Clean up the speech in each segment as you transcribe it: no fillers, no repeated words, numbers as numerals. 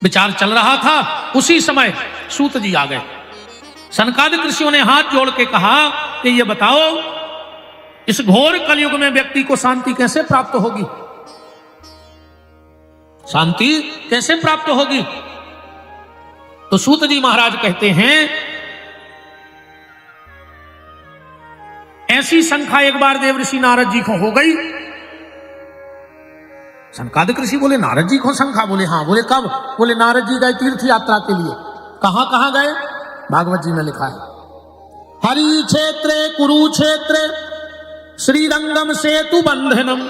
विचार चल रहा था, उसी समय सूत जी आ गए। सनकादिक ऋषियों ने हाथ जोड़ के कहा कि ये बताओ, इस घोर कलयुग में व्यक्ति को शांति कैसे प्राप्त होगी? शांति कैसे प्राप्त होगी? तो सूत जी महाराज कहते हैं, ऐसी शंका एक बार देव ऋषि नारद जी को हो गई। सनकादिक ऋषि बोले, नारद जी को शंका? बोले हाँ। बोले कब? बोले नारद जी गए तीर्थ यात्रा के लिए। कहां कहां गए? भागवत जी में लिखा है, हरि क्षेत्रे कुरुक्षेत्रे श्रीरंगम सेतु बंधनम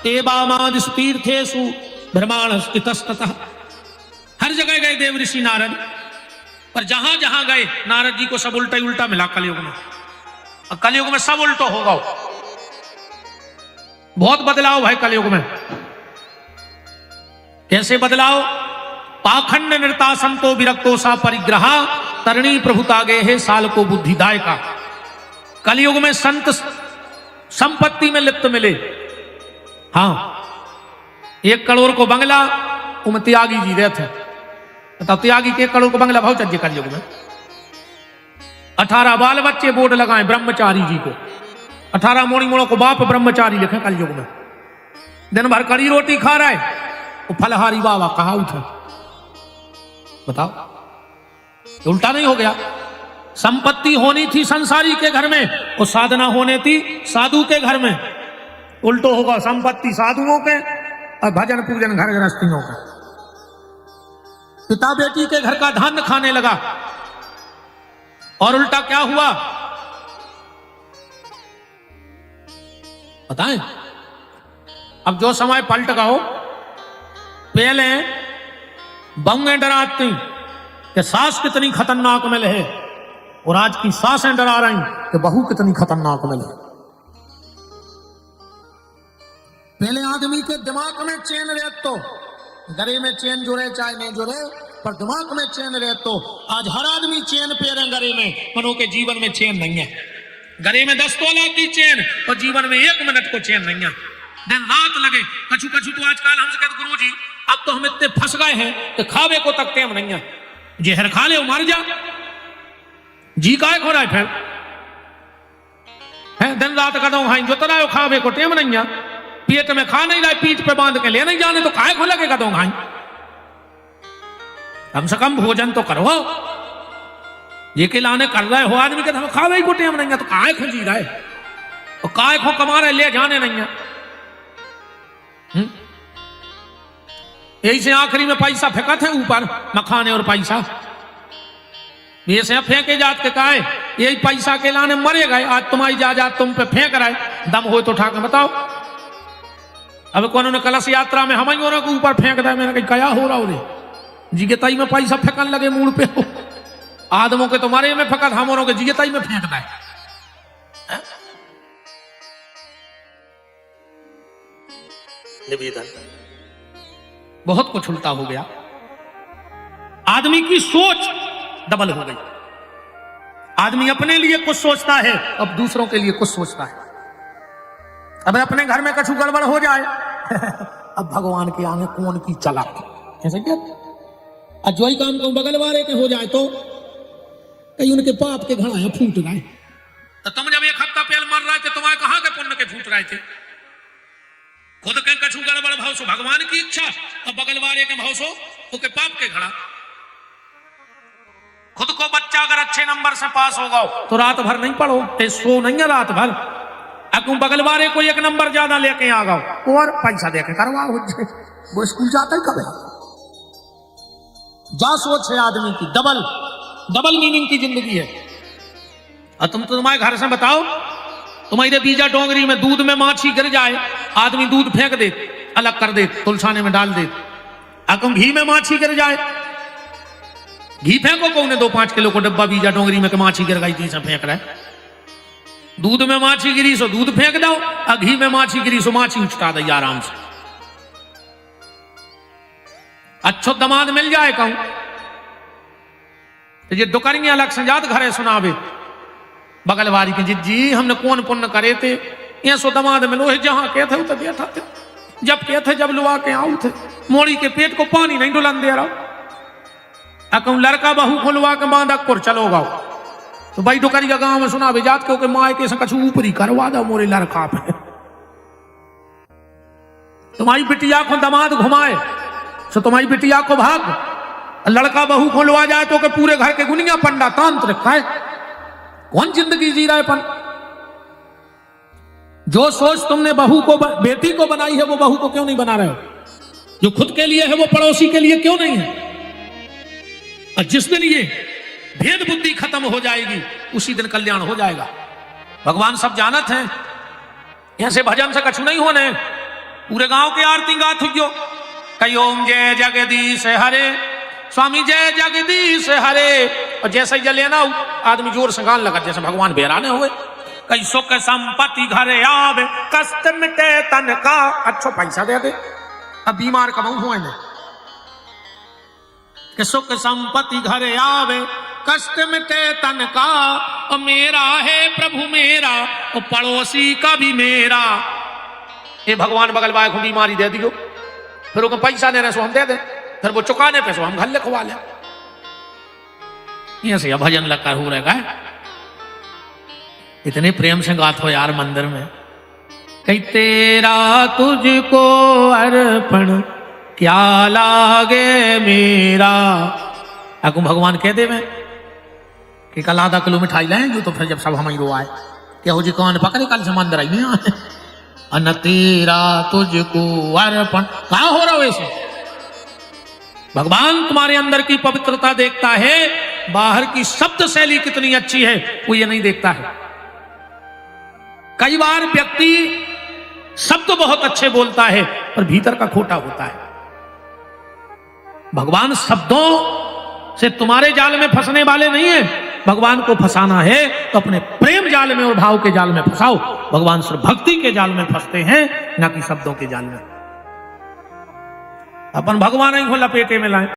एवामादिषु तीर्थेषु ब्रह्मांड इतस्ततः। हर जगह गए देव ऋषि नारद, पर जहां जहां गए नारद जी को सब उल्टा ही उल्टा मिला कलयुग में। और कलयुग में सब उल्टो होगा, बहुत बदलाव भाई कलयुग में। कैसे बदलाव? पाखंड नृता संतो विरक्तो सा परिग्रह तरणी प्रभुतागे है साल को बुद्धिदाय का। कलयुग में संत संपत्ति में लिप्त मिले। हाँ, 1 करोड़ को बंगला उम त्यागी जी रहे थे। बताओ, त्यागी के 1 करोड़ को बंगला भाव चाहिए कलयुग में? 18 बाल बच्चे बोर्ड लगाए ब्रह्मचारी जी को, 18 मोड़ी मोड़ों को बाप ब्रह्मचारी लिखे कलयुग में। दिन भर कड़ी रोटी खा रहा है, वो फलहारी बाबा कहा उठे। बताओ, उल्टा नहीं हो गया? संपत्ति होनी थी संसारी के घर में, और साधना होने थी साधु के घर में। उल्टो होगा, संपत्ति साधुओं के और भजन पूजन घर गृहस्थियों का। पिता बेटी के घर का धान्य खाने लगा, और उल्टा क्या हुआ बताएं? अब जो समय पलट गया हो, पहले बंगे डराती कि सास कितनी खतरनाक मिल है, और आज की सासें डरा रही कि बहू कितनी खतरनाक मिल है। पहले आदमी के दिमाग में चैन रहे तो गले में चैन जुड़े चाहे नहीं जुड़े, पर दिमाग में चैन रहे तो आज हर आदमी चैन पे रहे गले में, मनो के जीवन में चैन नहीं है। गले में 10 तोला की चैन और जीवन में 1 मिनट को चैन नहीं है। दिन रात लगे कछु कछु। तो आजकल हमसे कहते गुरु जी अब तो हम इतने फंस गए हैं कि खावे को तक टेम नहीं है। जहर खा ले मर जा, जी काय खो रहा है फिर है? दिन रात कदम खाई जो तरह खावे को टेम नहीं है। पेट में खा नहीं रहा, पीठ पे बांध के ले नहीं जाने, तो काय खो लगे कदम खाई? कम से कम भोजन तो करो। ये के लाने कर रहे हो आदमी के हम खावे को टेम नहीं है, तो काय खो जी रहे, और काय खो कमा रहे, ले जाने नहीं है। यही से आखिरी में पैसा फेंका थे ऊपर, मखाने और पैसा ये से फेंके जात के काहे, यही पैसा के लाने मरे गए। आज तुम्हारी जायदाद तुम पे फेंक रहे, दम हो तो ठाक बताओ। अब कौन ने कलश यात्रा में हम के ऊपर फेंक दे, मैंने कहा क्या हो रहा हो रे जी के ताई में पैसा फेंकने लगे मूड पे हो। आदमों के तुम्हारे में फेंका, हम के जिगेताई में फेंक दे। निवेदन, बहुत कुछ उल्टा हो गया। आदमी की सोच डबल हो गई। आदमी अपने लिए कुछ सोचता है, अब दूसरों के लिए कुछ सोचता है। अब अपने घर में कछु गड़बड़ हो जाए अब भगवान के आगे कौन की चला, ऐसे क्या? अजवाई काम को बगल वाले के हो जाए तो कहीं उनके पाप के घड़ा फूट गए। तो तुम जब 1 हफ्ता पहले मर रहे थे, तुम्हारे कहां के पुण्य के फूट रहे थे? खुद के कछु गड़बड़ भाव सो भगवान की इच्छा, और बगल वाले के भाव सो उसके पाप के घड़ा। खुद को बच्चा अगर अच्छे नंबर से पास होगा तो रात भर नहीं पढ़ो, सो नहीं है रात भर। अगर बगल वाले को 1 नंबर ज्यादा लेके आ गओ और पैसा देके करवा, वो स्कूल जाता ही कब है? जा सोच है आदमी की, डबल मीनिंग की जिंदगी है। और तुम्हारे घर से बताओ, तुम्हारे बीजा डोंगरी में दूध में माछी गिर जाए, आदमी दूध फेंक दे, अलग कर दे, तुलसाने में डाल दे। अगर घी में माछी गिर जाए, घी फेंको को उन्हें 2-5 किलो को डब्बा बीजा डोंगरी में के माछी गिर गई थी, सब फेंक रहा है। दूध में माछी गिरी सो दूध फेंक दो, और घी में माछी गिरी सो माछी उचटा दे आराम से। अच्छो दमाद मिल जाए कहूं तो ये दुकरियां अलग संजात घरे सुनावे बगलवारी के, जी हमने कौन पुण्य करे थे, ये सो दमाद मिलो है, जहां के थे तो बैठा थे, जब के थे जब लुआ के आऊ थे, मोड़ी के पेट को पानी नहीं डुलन दे रहा, अकम लड़का बहू खुलवा के बांधक पर चलो गाओ तो भाई डोकरी का गांव में सुना भेजात क्योंकि माए के कछु ऊपरी करवा दो मोरे लड़का पे। तुम्हारी बिटिया को दामाद घुमाए तो तुम्हारी बिटिया को भाग, लड़का बहू खुलवा जाए तो के पूरे घर के गुनिया पंडा तांत्रिक है। कौन जिंदगी जी रहा है पन? जो सोच तुमने बहू को बेटी को बनाई है वो बहू को क्यों नहीं बना रहे हो? जो खुद के लिए है वो पड़ोसी के लिए क्यों नहीं है? और जिस दिन ये भेद बुद्धि खत्म हो जाएगी उसी दिन कल्याण हो जाएगा। भगवान सब जानत हैं, ऐसे भजन से कछु नहीं होने। पूरे गांव की आरती गात हुई कई ओम जय जगदीश हरे, स्वामी जय जगदीश हरे, और जैसे ही जले ना आदमी जोर से गान लगा जैसे भगवान बेराने हुए। कई सुख संपत्ति घरे आवे, कष्ट मिटे तन का, अच्छो पैसा दे दे अब बीमार कमाऊ हुए ने। कि सुख संपत्ति घरे आवे, कष्ट मिटे तन का, और मेरा है प्रभु मेरा, और पड़ोसी का भी मेरा। ये भगवान बगल वाले को बीमारी दे दियो, फिर वो पैसा देने सो हम दे दे, फिर वो चुकाने पे सो हम घर लिखवा ले। ये से भजन लगा हो रहेगा। इतने प्रेम से गात हो यार मंदिर में। कहीं तेरा तुझको अर्पण क्या लागे मेरा। अगु भगवान कह दे मैं कि कल आधा किलो मिठाई लाए जो, तो फिर जब सब हम ही रो आए क्या हो जी कौन पकड़े कल से मंदिर आई नहीं आए। अन तेरा तुझको अर्पण कहाँ हो रहा हो ऐसे? भगवान तुम्हारे अंदर की पवित्रता देखता है, बाहर की शब्द शैली कितनी अच्छी है वो ये नहीं देखता है। कई बार व्यक्ति शब्द बहुत अच्छे बोलता है पर भीतर का खोटा होता है। भगवान शब्दों से तुम्हारे जाल में फंसने वाले नहीं है। भगवान को फंसाना है तो अपने प्रेम जाल में और भाव के जाल में फंसाओ। भगवान सिर्फ भक्ति के जाल में फंसते हैं, ना कि शब्दों के जाल में। अपन भगवान ही को लपेटे में लाए।